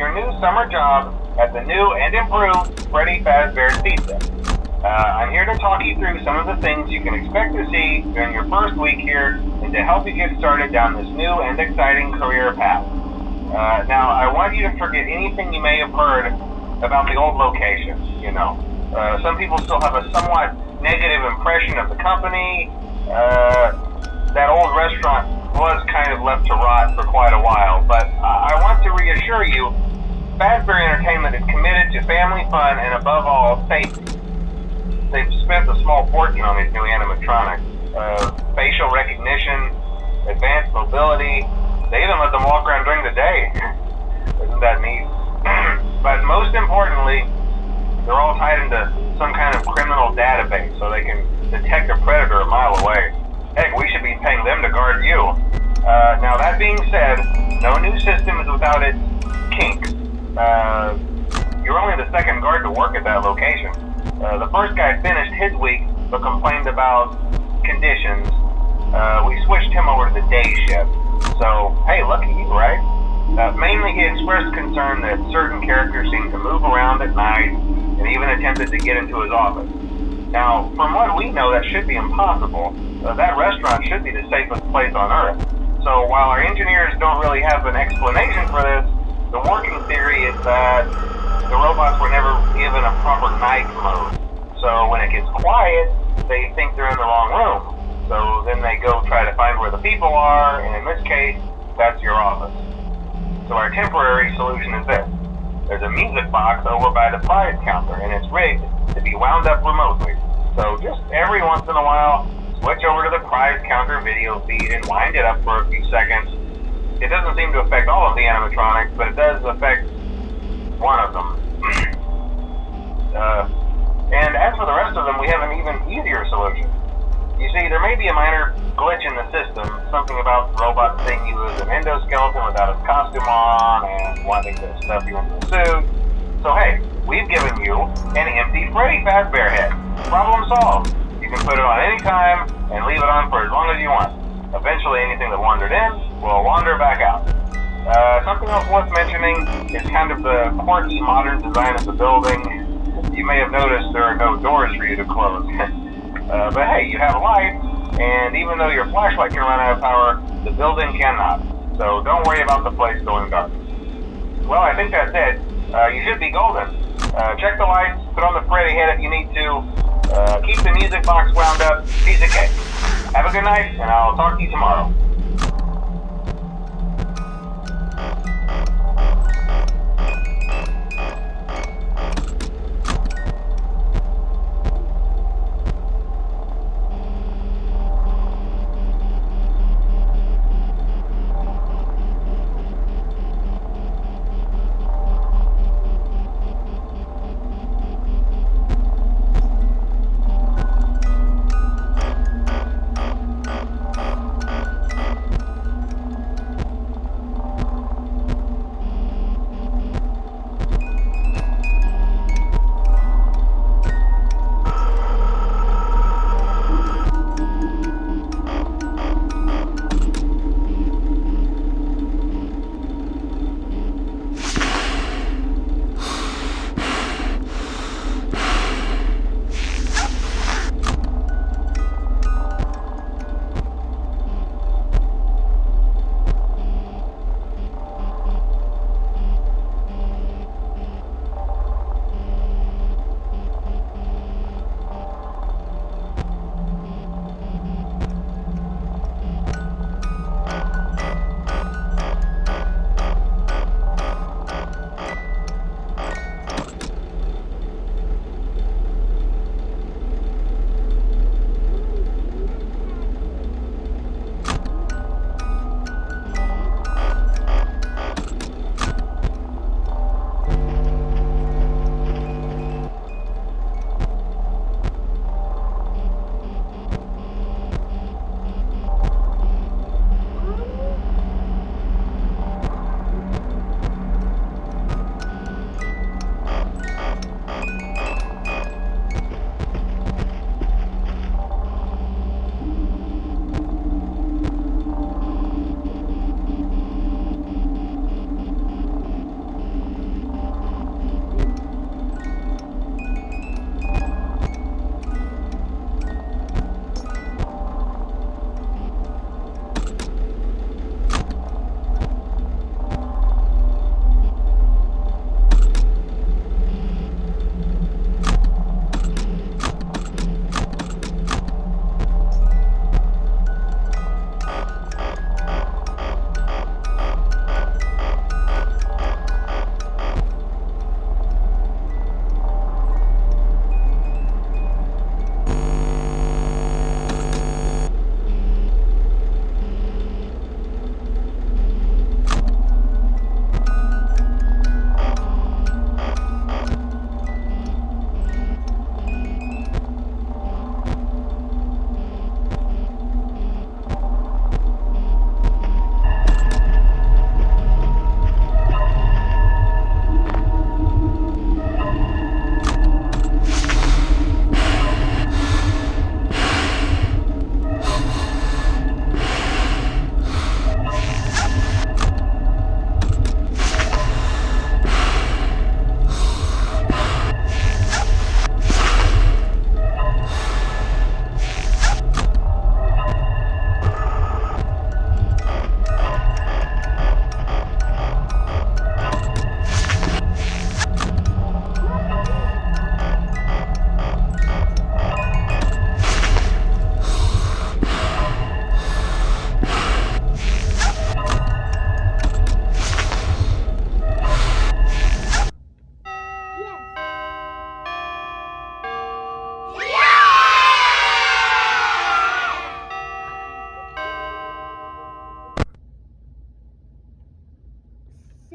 your new summer job at the new and improved Freddy Fazbear's Pizza. I'm here to talk you through some of the things you can expect to see during your first week here and to help you get started down this new and exciting career path. Now, I want you to forget anything you may have heard about the old location. Some people still have a somewhat negative impression of the company. That old restaurant was kind of left to rot for quite a while, but I want to reassure you, Fazbear Entertainment is committed to family fun and above all, safety. They've spent a small fortune on these new animatronics. Facial recognition, advanced mobility. They even let them walk around during the day. Isn't that neat? But most importantly, they're all tied into some kind of criminal database so they can detect a predator a mile away. Heck, we should be paying them to guard you. Now that being said, no new system is without its kinks. You're only the second guard to work at that location. The first guy finished his week but complained about conditions. We switched him over to the day shift. So, hey, lucky you, right? Mainly he expressed concern that certain characters seemed to move around at night and even attempted to get into his office. Now, from what we know, that should be impossible. That restaurant should be the safest place on Earth. So while our engineers don't really have an explanation for this, the working theory is that the robots were never given a proper night mode. So when it gets quiet, they think they're in the wrong room. So then they go try to find where the people are, and in this case, that's your office. So our temporary solution is this. There's a music box over by the prize counter, and it's rigged to be wound up remotely. So just every once in a while, switch over to the prize counter video feed and wind it up for a few seconds. It doesn't seem to affect all of the animatronics, but it does affect one of them. And as for the rest of them, we have an even easier solution. You see, there may be a minor glitch in the system, something about the robot seeing you as an endoskeleton without his costume on and wanting to stuff you into a suit. So hey, we've given you an empty Freddy Fazbear head. Problem solved. You can put it on any time and leave it on for as long as you want. Eventually anything that wandered in will wander back out. Something else worth mentioning is kind of the quirky modern design of the building. You may have noticed there are no doors for you to close. But hey, you have lights, and even though your flashlight can run out of power, the building cannot. So don't worry about the place going dark. Well, I think that's it. You should be golden. Check the lights, put on the Freddy head if you need to. Keep the music box wound up. Piece of cake. Have a good night, and I'll talk to you tomorrow.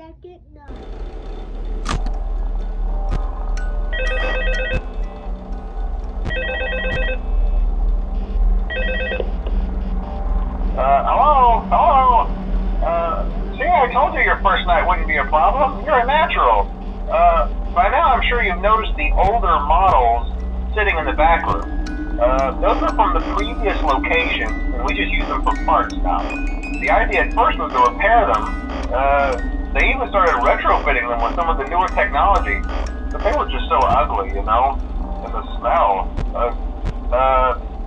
second night. Hello? See, I told you your first night wouldn't be a problem. You're a natural. By now I'm sure you've noticed the older models sitting in the back room. Those are from the previous location, and we just use them for parts now. The idea at first was to repair them. They even started retrofitting them with some of the newer technology, but they were just so ugly, and the smell.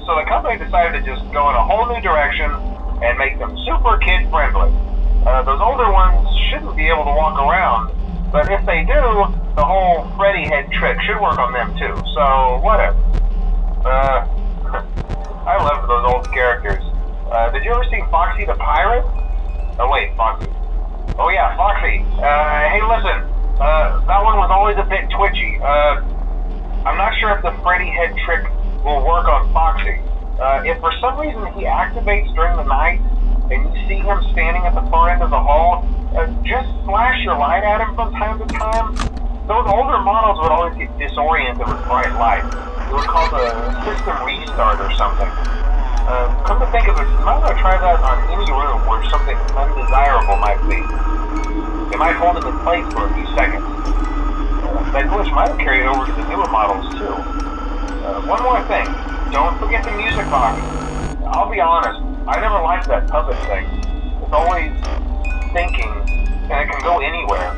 So the company decided to just go in a whole new direction and make them super kid-friendly. Those older ones shouldn't be able to walk around, but if they do, the whole Freddy head trick should work on them too, so whatever. I loved those old characters. Did you ever see Foxy the Pirate? Oh wait, Foxy. Oh yeah, Foxy. Hey listen, that one was always a bit twitchy. I'm not sure if the Freddy head trick will work on Foxy. If for some reason he activates during the night, and you see him standing at the far end of the hall, just flash your light at him from time to time. Those older models would always get disoriented with bright light. It was called a system restart or something. Come to think of it, you might want to try that on any room where something undesirable might be. It might hold him in place for a few seconds. That glitch might have carried over to the newer models too. One more thing, don't forget the music box. I'll be honest, I never liked that puppet thing. It's always thinking, and it can go anywhere.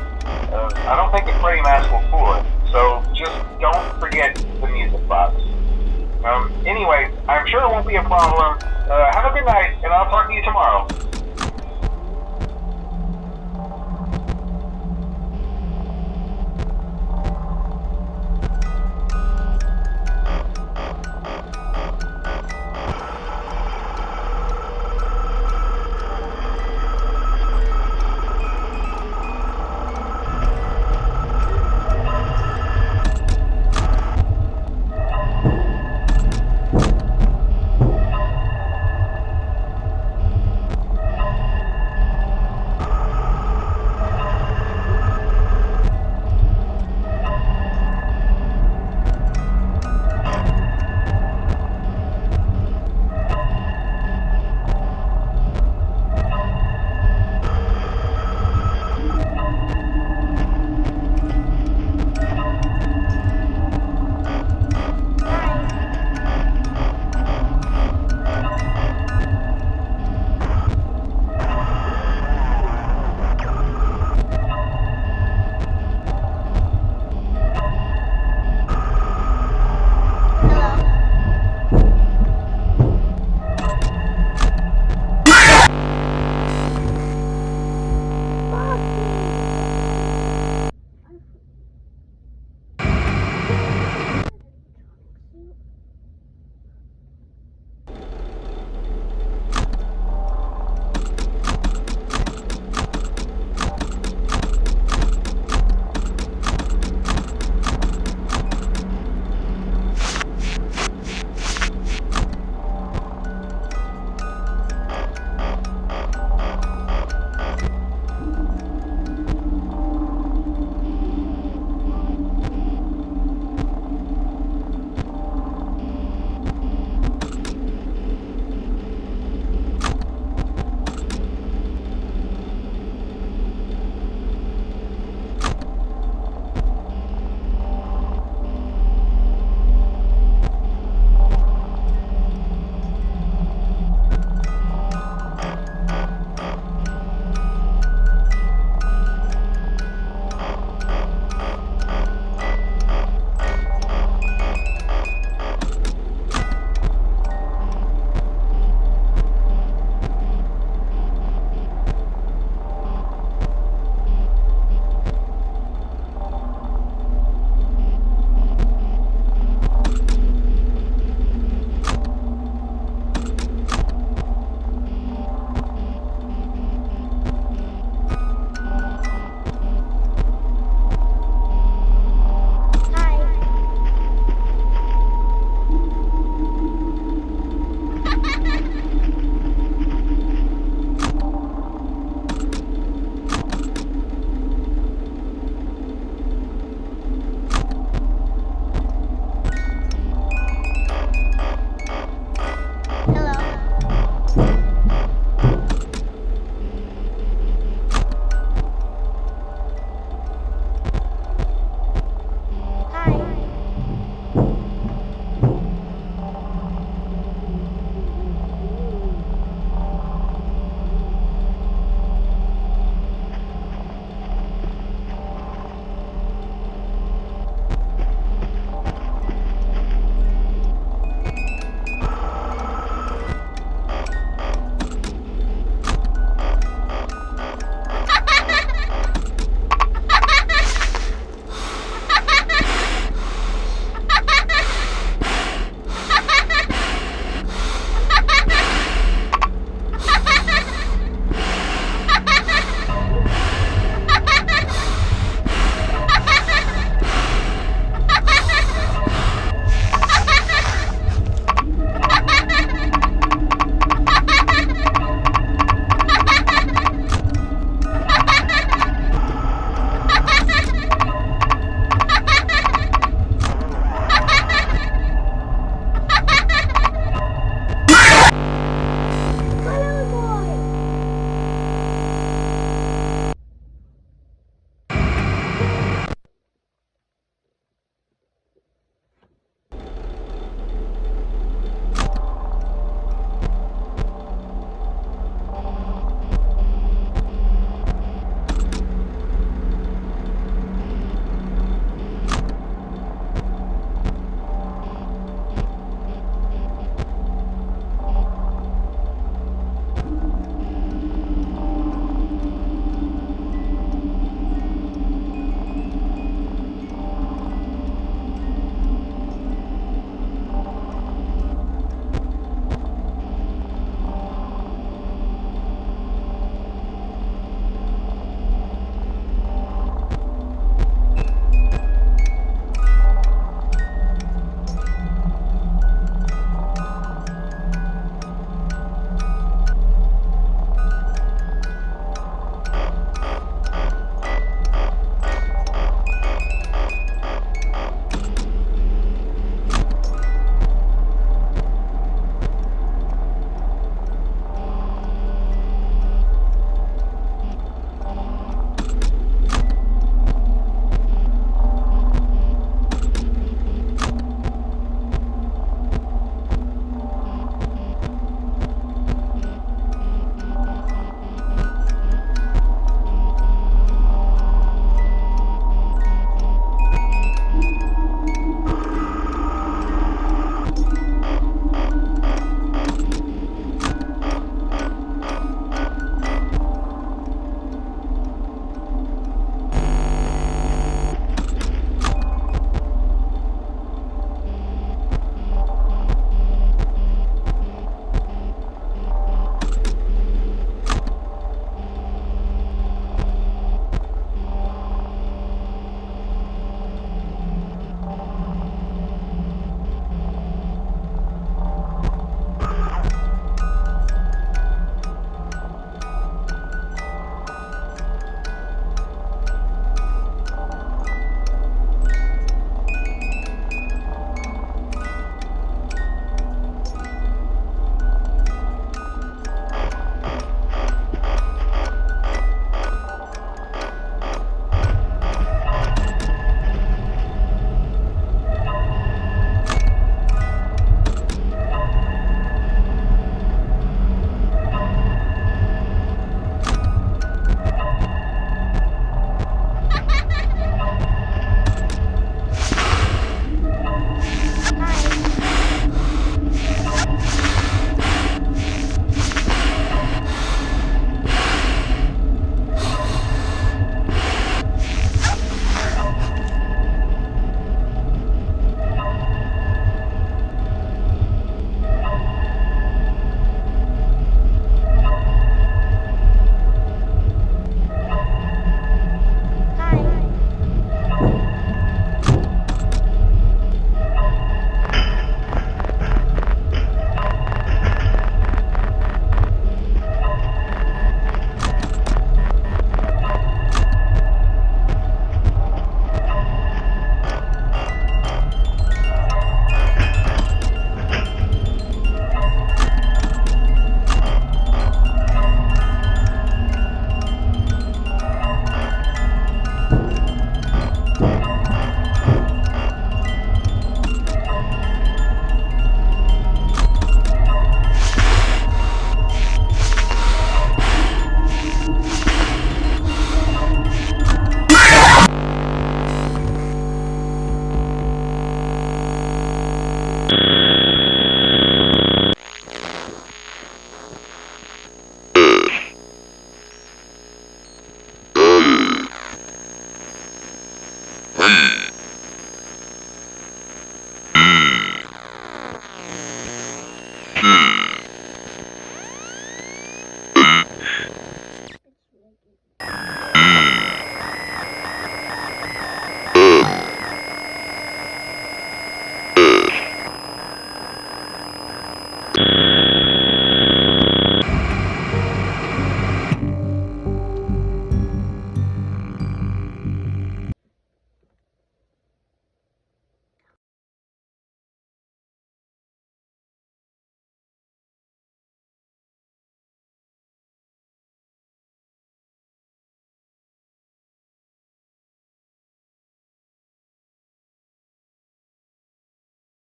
I don't think the Freddy mask will fool it, so just don't forget the music box. Anyway, I'm sure it won't be a problem. Have a good night, and I'll talk to you tomorrow.